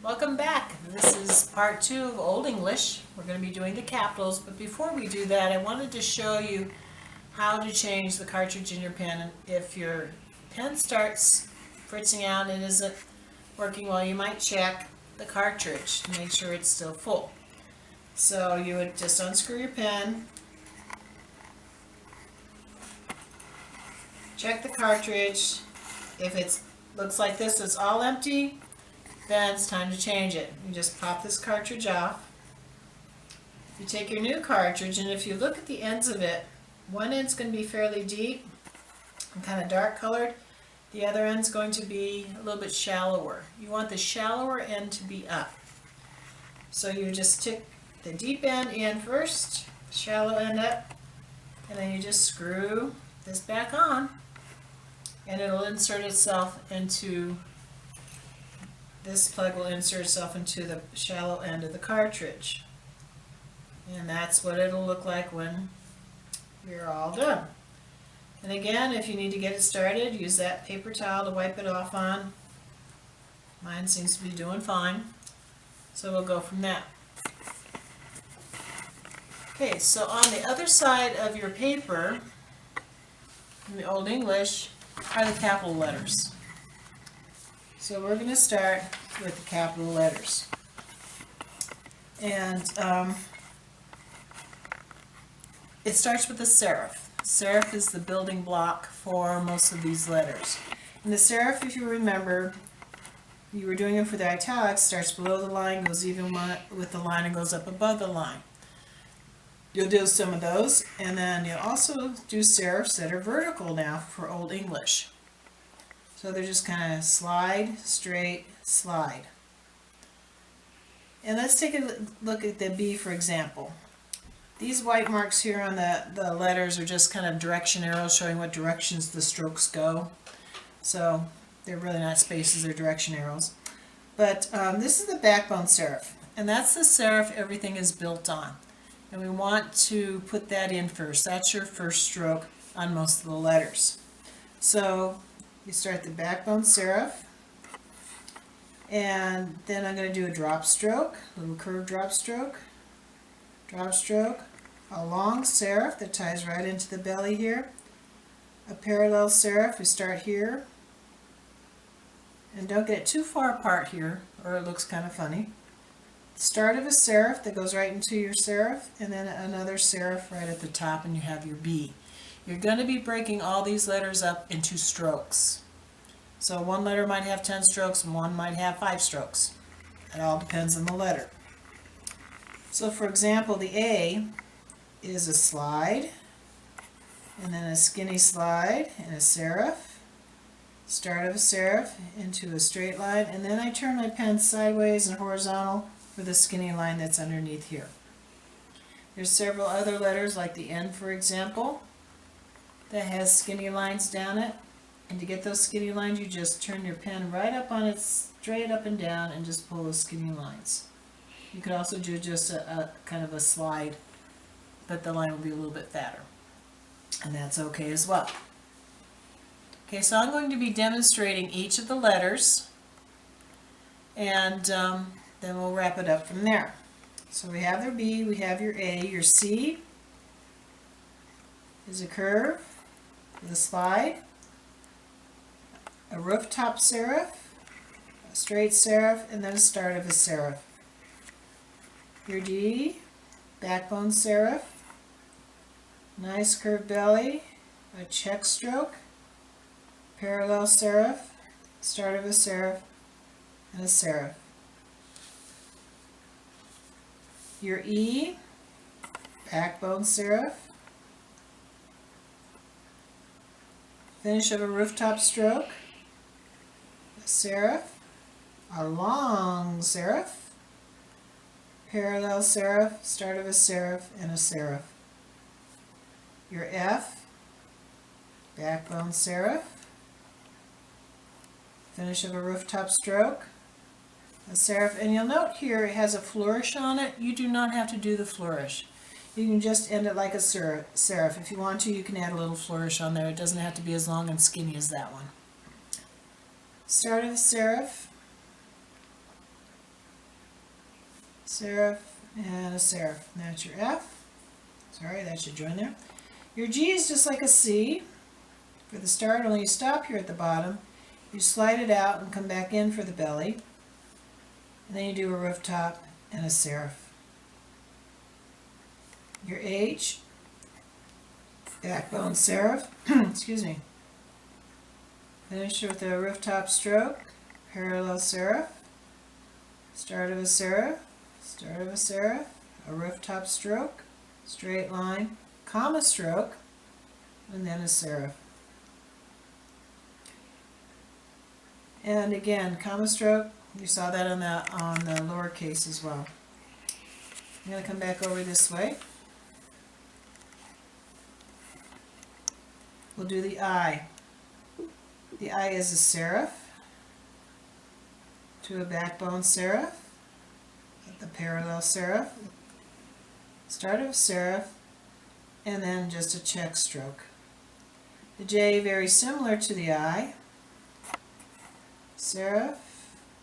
Welcome back. This is part 2 of Old English. We're going to be doing the capitals, but before we do that, I wanted to show you how to change the cartridge in your pen. If your pen starts fritzing out and isn't working well, you might check the cartridge to make sure it's still full. So you would just unscrew your pen, check the cartridge. If it looks like this, it's all empty, then it's time to change it. You just pop this cartridge off. You take your new cartridge, and if you look at the ends of it, one end's going to be fairly deep and kind of dark colored. The other end's going to be a little bit shallower. You want the shallower end to be up. So you just stick the deep end in first, shallow end up, and then you just screw this back on, and it'll insert itself into this plug will insert itself into the shallow end of the cartridge. And that's what it'll look like when you're all done. And again, if you need to get it started, use that paper towel to wipe it off on. Mine seems to be doing fine. So we'll go from that. Okay, so on the other side of your paper, in the Old English, are the capital letters. So we're going to start with the capital letters. And it starts with a serif. Serif is the building block for most of these letters. And the serif, if you remember, you were doing it for the italics, starts below the line, goes even with the line, and goes up above the line. You'll do some of those, and then you'll also do serifs that are vertical now for Old English. So they're just kind of slide, straight, slide. And let's take a look at the B, for example. These white marks here on the letters are just kind of direction arrows showing what directions the strokes go. So they're really not spaces, they're direction arrows. But this is the backbone serif, and that's the serif everything is built on. And we want to put that in first. That's your first stroke on most of the letters. So you start the backbone serif, and then I'm going to do a drop stroke, a little curved drop stroke, a long serif that ties right into the belly here, a parallel serif. We start here, and don't get it too far apart here or it looks kind of funny. Start of a serif that goes right into your serif, and then another serif right at the top, and you have your B. You're going to be breaking all these letters up into strokes. So one letter might have 10 strokes and one might have 5 strokes. It all depends on the letter. So for example, the A is a slide, and then a skinny slide, and a serif. Start of a serif into a straight line, and then I turn my pen sideways and horizontal for the skinny line that's underneath here. There's several other letters like the N, for example, that has skinny lines down it. And to get those skinny lines, you just turn your pen right up on it, straight up and down, and just pull those skinny lines. You could also do just a kind of a slide, but the line will be a little bit fatter. And that's okay as well. Okay, so I'm going to be demonstrating each of the letters, and then we'll wrap it up from there. So we have your B, we have your A, your C is a curve with a slide, a rooftop serif, a straight serif, and then a start of a serif. Your D, backbone serif, nice curved belly, a check stroke, parallel serif, start of a serif, and a serif. Your E, backbone serif, finish of a rooftop stroke, a serif, a long serif, parallel serif, start of a serif, and a serif. Your F, backbone serif, finish of a rooftop stroke, a serif, and you'll note here it has a flourish on it. You do not have to do the flourish. You can just end it like a serif. If you want to, you can add a little flourish on there. It doesn't have to be as long and skinny as that one. Start of a serif, serif, and a serif. And that's your F. Sorry, that should join there. Your G is just like a C for the start, only you stop here at the bottom. You slide it out and come back in for the belly. And then you do a rooftop and a serif. Your H, backbone serif, excuse me. Finish with a rooftop stroke, parallel serif, start of a serif, start of a serif, a rooftop stroke, straight line, comma stroke, and then a serif. And again, comma stroke, you saw that on the lowercase as well. I'm going to come back over this way. We'll do the I. The I is a serif to a backbone serif, the parallel serif, start of a serif, and then just a check stroke. The J, very similar to the I, serif,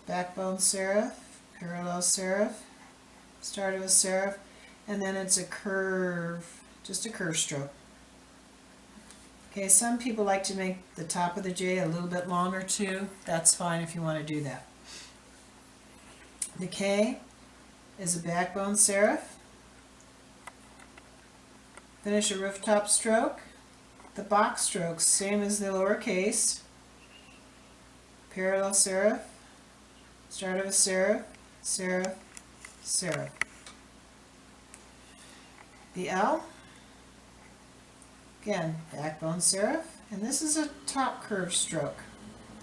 backbone serif, parallel serif, start of a serif, and then it's a curve, just a curve stroke. Okay, some people like to make the top of the J a little bit longer too. That's fine if you want to do that. The K is a backbone serif. Finish a rooftop stroke. The box strokes, same as the lowercase. Parallel serif, start of a serif, serif, serif. The L, again, backbone serif, and this is a top curve stroke,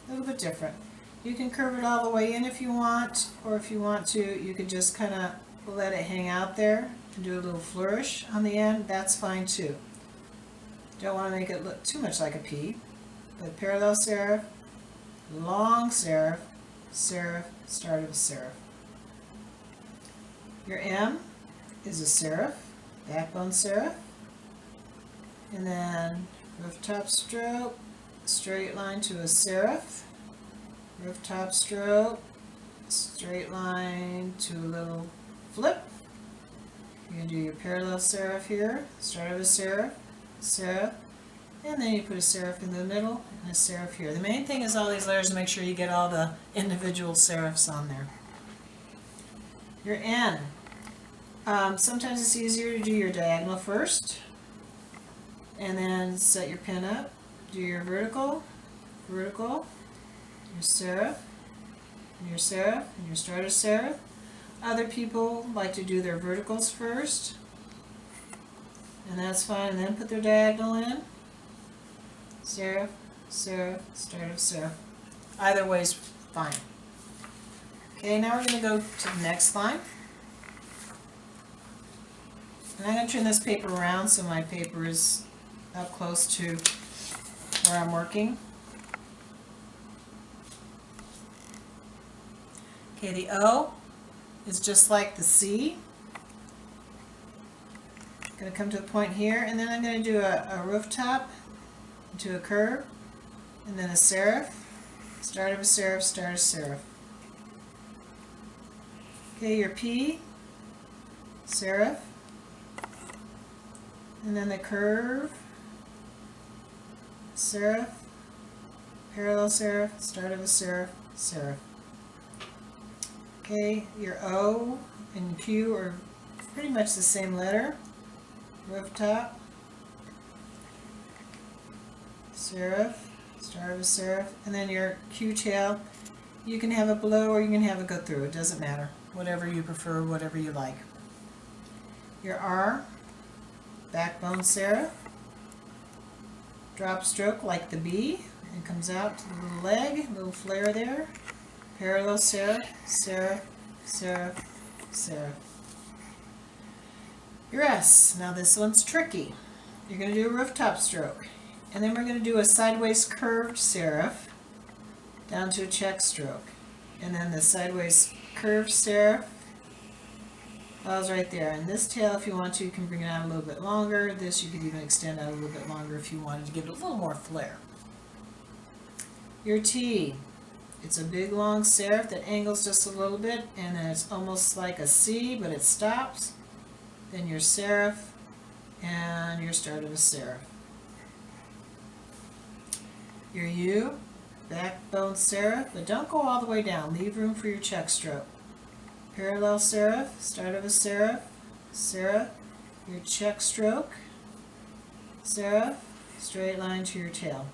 a little bit different. You can curve it all the way in if you want, or if you want to, you could just kind of let it hang out there and do a little flourish on the end. That's fine too. Don't want to make it look too much like a P, but parallel serif, long serif, serif, start of a serif. Your M is a serif, backbone serif, and then rooftop stroke, straight line to a serif, rooftop stroke, straight line to a little flip. You're going to do your parallel serif here, start of a serif, serif, and then you put a serif in the middle and a serif here. The main thing is all these layers to make sure you get all the individual serifs on there. Your N. Sometimes it's easier to do your diagonal first and then set your pin up. Do your vertical, vertical, your serif, and your serif, and your starter serif. Other people like to do their verticals first, and that's fine, and then put their diagonal in. Serif, serif, start of serif. Either way is fine. Okay, now we're going to go to the next line. And I'm going to turn this paper around so my paper is up close to where I'm working. Okay, the O is just like the C. I'm going to come to a point here, and then I'm going to do a rooftop into a curve, and then a serif, start of a serif, start of serif. Okay, your P, serif, and then the curve, serif, parallel serif, start of a serif, serif. Okay, your O and Q are pretty much the same letter. Rooftop, serif, start of a serif, and then your Q tail, you can have it below or you can have it go through. It doesn't matter. Whatever you prefer, whatever you like. Your R, backbone serif, drop stroke like the B, and comes out to the little leg, little flare there. Parallel serif, serif, serif, serif. Your S. Now this one's tricky. You're going to do a rooftop stroke, and then we're going to do a sideways curved serif down to a check stroke, and then the sideways curved serif falls right there. And this tail, if you want to, you can bring it out a little bit longer. This you could even extend out a little bit longer if you wanted to give it a little more flair. Your T It's a big long serif that angles just a little bit, and then it's almost like a C, but it stops. Then your serif and your start of a serif. Your U, backbone serif, but don't go all the way down. Leave room for your check stroke. Parallel serif, start of a serif, serif, your check stroke, serif, straight line to your tail.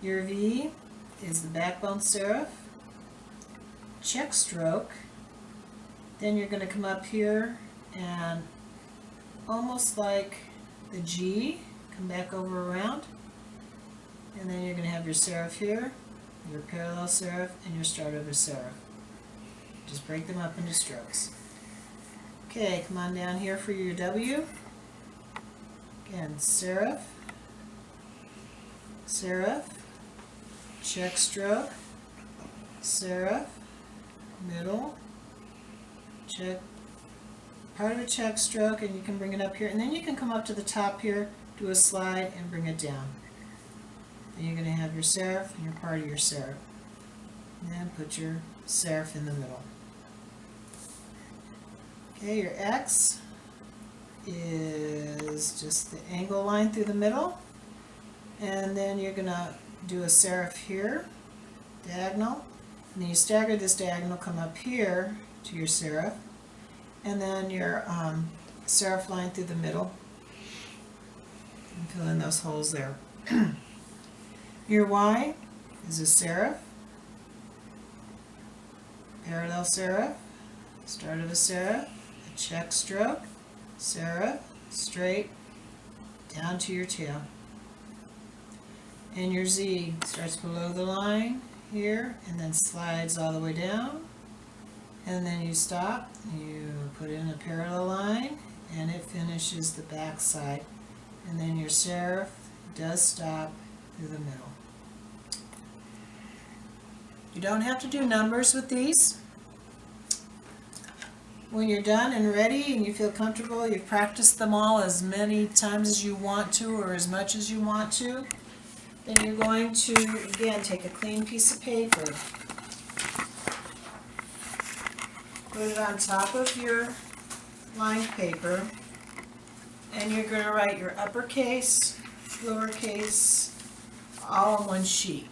Your V is the backbone serif, check stroke, then you're going to come up here and almost like the G, come back over around, and then you're going to have your serif here, your parallel serif, and your start over serif. Just break them up into strokes. Okay, come on down here for your W. Again, serif, serif, check stroke, serif, middle, check, part of a check stroke, and you can bring it up here, and then you can come up to the top here, do a slide, and bring it down. Then you're going to have your serif and your part of your serif. And then put your serif in the middle. Okay, your X is just the angle line through the middle, and then you're going to do a serif here, diagonal, and then you stagger this diagonal, come up here to your serif, and then your serif line through the middle, and fill in those holes there. Your Y is a serif, parallel serif, start of a serif, a check stroke, serif, straight, down to your tail. And your Z starts below the line here and then slides all the way down, and then you stop, you put in a parallel line, and it finishes the back side, and then your serif does stop through the middle. You don't have to do numbers with these. When you're done and ready and you feel comfortable, you've practiced them all as many times as you want to or as much as you want to, then you're going to, again, take a clean piece of paper, put it on top of your lined paper, and you're going to write your uppercase, lowercase, all on one sheet.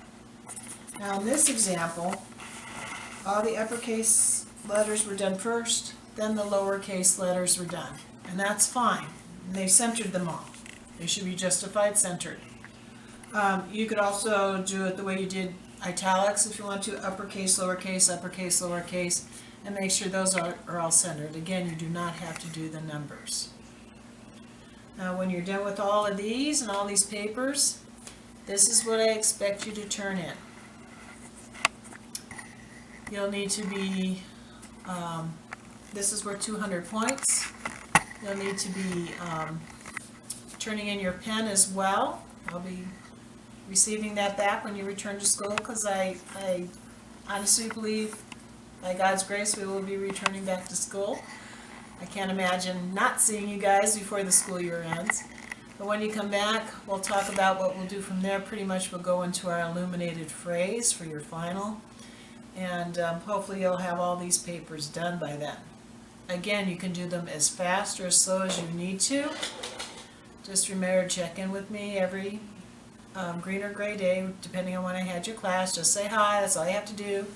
Now in this example, all the uppercase letters were done first, then the lowercase letters were done. And that's fine. And they centered them all. They should be justified centered. You could also do it the way you did italics if you want to, uppercase, lowercase, and make sure those are all centered. Again, you do not have to do the numbers. Now when you're done with all of these and all these papers, this is what I expect you to turn in. You'll need to be, this is worth 200 points. You'll need to be turning in your pen as well. I'll be receiving that back when you return to school, because I honestly believe, by God's grace, we will be returning back to school. I can't imagine not seeing you guys before the school year ends. But when you come back, we'll talk about what we'll do from there. Pretty much we'll go into our illuminated phrase for your final. And hopefully you'll have all these papers done by then. Again, you can do them as fast or as slow as you need to. Just remember to check in with me every green or gray day, depending on when I had your class. Just say hi, that's all you have to do.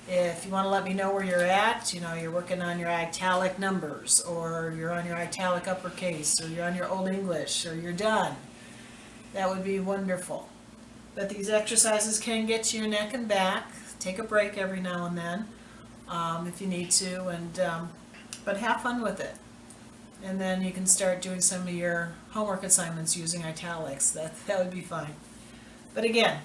If you want to let me know where you're at, you know, you're working on your italic numbers, or you're on your italic uppercase, or you're on your Old English, or you're done, that would be wonderful. But these exercises can get to your neck and back. Take a break every now and then if you need to, and but have fun with it. And then you can start doing some of your homework assignments using italics. That would be fine. But again,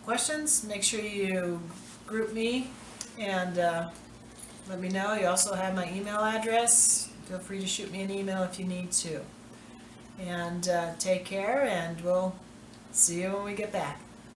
questions, make sure you group me and let me know. You also have my email address. Feel free to shoot me an email if you need to. And take care, and we'll see you when we get back.